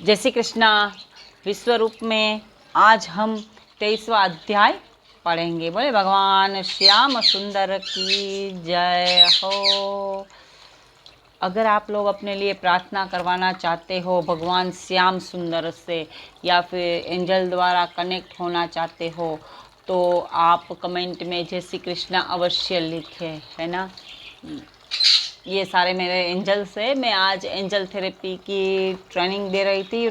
जय श्री कृष्णा। विश्व रूप में आज हम 23वां अध्याय पढ़ेंगे। बोले भगवान श्याम सुंदर की जय हो। अगर आप लोग अपने लिए प्रार्थना करवाना चाहते हो भगवान श्याम सुंदर से, या फिर एंजल द्वारा कनेक्ट होना चाहते हो, तो आप कमेंट में जय श्री कृष्णा अवश्य लिखें, है ना। ये सारे मेरे एंजल्स है। मैं आज एंजल थेरेपी की ट्रेनिंग दे रही थी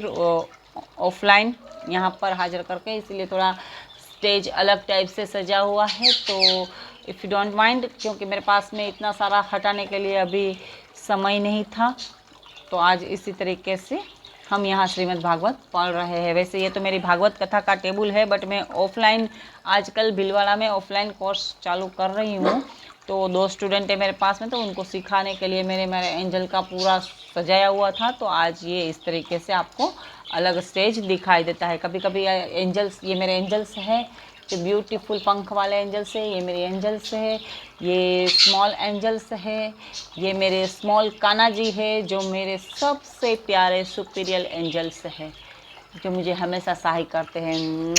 ऑफलाइन यहाँ पर हाजिर करके, इसलिए थोड़ा स्टेज अलग टाइप से सजा हुआ है। तो इफ़ यू डोंट माइंड, क्योंकि मेरे पास में इतना सारा हटाने के लिए अभी समय नहीं था, तो आज इसी तरीके से हम यहाँ श्रीमद् भागवत पढ़ रहे हैं। वैसे ये तो मेरी भागवत कथा का टेबल है, बट मैं ऑफलाइन आजकल भीलवाड़ा में ऑफलाइन कोर्स चालू कर रही हूँ। तो 2 स्टूडेंट है मेरे पास में, तो उनको सिखाने के लिए मेरे एंजल का पूरा सजाया हुआ था। तो आज ये इस तरीके से आपको अलग स्टेज दिखाई देता है। कभी कभी एंजल्स, ये मेरे एंजल्स है, ये ब्यूटीफुल पंख वाले एंजल्स है, ये मेरे एंजल्स है, ये स्मॉल एंजल्स है, ये मेरे स्मॉल कान्हा जी है, जो मेरे सबसे प्यारे सुपीरियर एंजल्स है, जो मुझे हमेशा सहाय करते हैं,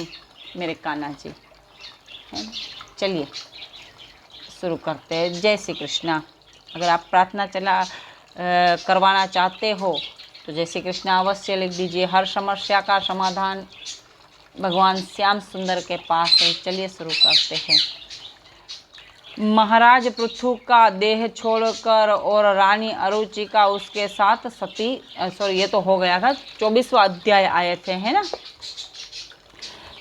मेरे कान्हा जी हैं। चलिए शुरू करते हैं। जय श्री कृष्णा। अगर आप प्रार्थना करवाना चाहते हो तो जय श्री कृष्णा अवश्य लिख दीजिए। हर समस्या का समाधान भगवान श्याम सुंदर के पास है। चलिए शुरू करते हैं। महाराज पृथु का देह छोड़कर और रानी अरुचिका उसके साथ सती, सॉरी ये तो हो गया था, 24वां अध्याय आए थे, है ना।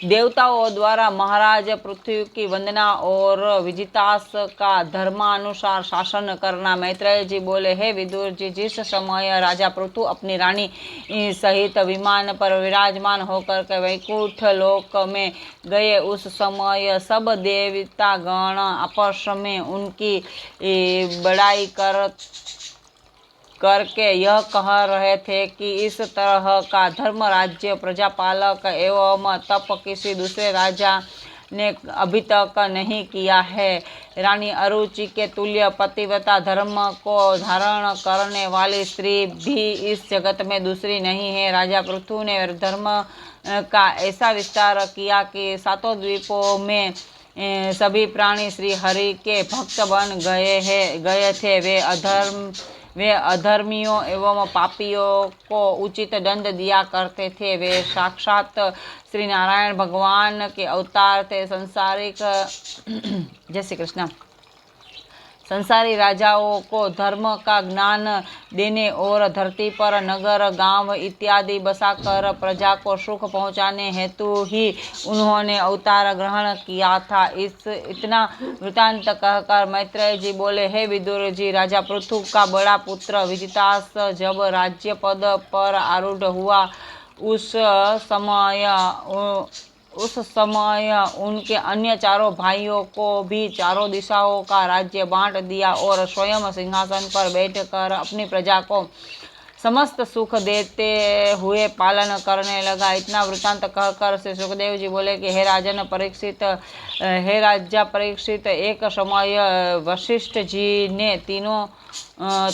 देवताओं द्वारा महाराज पृथ्वी की वंदना और विजितास का धर्मानुसार शासन करना। मैत्रेय जी बोले, हे विदुर जी, जिस समय राजा पृथु अपनी रानी सहित विमान पर विराजमान होकर के वैकुंठ लोक में गए, उस समय सब देवता गण आपस में उनकी बड़ाई करके यह कह रहे थे कि इस तरह का धर्म राज्य प्रजापालक एवं तप किसी दूसरे राजा ने अभी तक नहीं किया है। रानी अरुचि के तुल्य पतिव्रता धर्म को धारण करने वाली स्त्री भी इस जगत में दूसरी नहीं है। राजा पृथु ने धर्म का ऐसा विस्तार किया कि 7 द्वीपों में सभी प्राणी श्री हरि के भक्त बन गए थे। वे अधर्मियों एवं पापियों को उचित दंड दिया करते थे। वे साक्षात श्री नारायण भगवान के अवतार थे। जय श्री कृष्ण। संसारी राजाओं को धर्म का ज्ञान देने और धरती पर नगर गांव इत्यादि बसाकर प्रजा को सुख पहुंचाने हेतु ही उन्होंने अवतार ग्रहण किया था। इतना वृतांत कहकर मैत्रेय जी बोले, हे विदुर जी, राजा पृथु का बड़ा पुत्र विजितास जब राज्य पद पर आरूढ़ हुआ, उस समय उनके अन्य 4 भाइयों को भी 4 दिशाओं का राज्य बांट दिया और स्वयं सिंहासन पर बैठकर अपनी प्रजा को समस्त सुख देते हुए पालन करने लगा। इतना वृत्तांत कहकर श्री सुखदेव जी बोले कि हे राजा परीक्षित, एक समय वशिष्ठ जी ने तीनों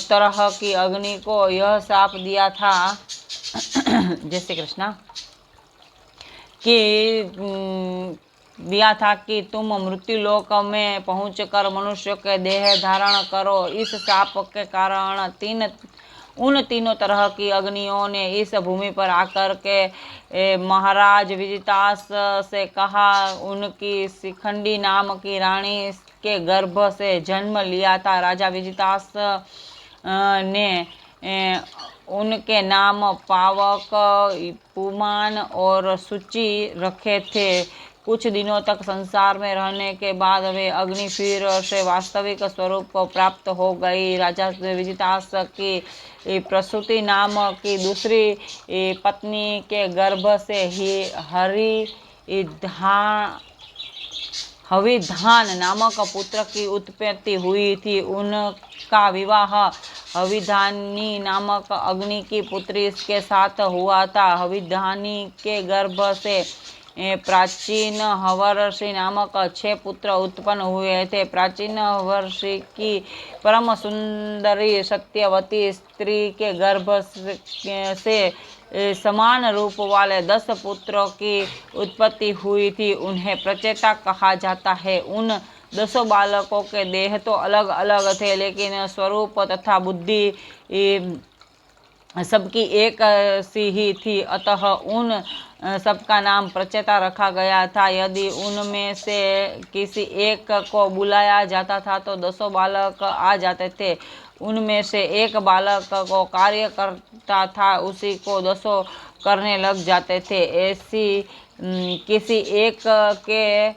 तरह की अग्नि को यह शाप दिया था जय श्री कृष्णा कि तुम मृत्युलोक में पहुंचकर मनुष्य के देह धारण करो। इस शाप के कारण उन तीनों तरह की अग्नियों ने इस भूमि पर आकर के महाराज विजितास से कहा। उनकी शिखंडी नाम की रानी के गर्भ से जन्म लिया था। राजा विजितास ने उनके नाम पावक, पुमान और सूची रखे थे। कुछ दिनों तक संसार में रहने के बाद वे अग्नि फिर से वास्तविक स्वरूप को प्राप्त हो गई। राजा विजितास की प्रसूति नाम की दूसरी पत्नी के गर्भ से ही हविधान नामक पुत्र की उत्पत्ति हुई थी। उनका विवाह हविधानी नामक अग्नि की पुत्री के साथ हुआ था। हविधानी के गर्भ से प्राचीन हवर्षि नामक 6 पुत्र उत्पन्न हुए थे। प्राचीन हवर्षि की परम सुंदरी सत्यवती स्त्री के गर्भ से समान रूप वाले 10 पुत्रों की उत्पत्ति हुई थी। उन्हें प्रचेता कहा जाता है। उन 10 बालकों के देह तो अलग अलग थे, लेकिन स्वरूप तथा बुद्धि सबकी एक सी ही थी। अतः उन सबका नाम प्रचेता रखा गया था। यदि उनमें से किसी एक को बुलाया जाता था तो 10 बालक आ जाते थे। उनमें से एक बालक को कार्य करता था, उसी को 10 करने लग जाते थे। ऐसी किसी एक के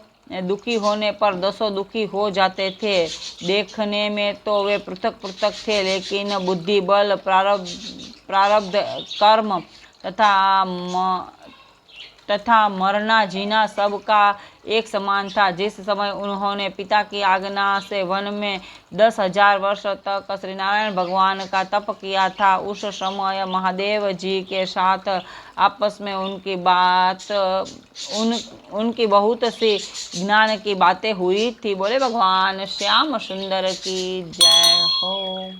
दुखी होने पर 10 दुखी हो जाते थे। देखने में तो वे पृथक पृथक थे, लेकिन बुद्धि बल प्रारब्ध कर्म तथा मरना जीना सबका एक समान था। जिस समय उन्होंने पिता की आज्ञा से वन में 10,000 वर्ष तक श्री नारायण भगवान का तप किया था, उस समय महादेव जी के साथ आपस में उनकी बहुत सी ज्ञान की बातें हुई थी। बोले भगवान श्याम सुंदर की जय हो।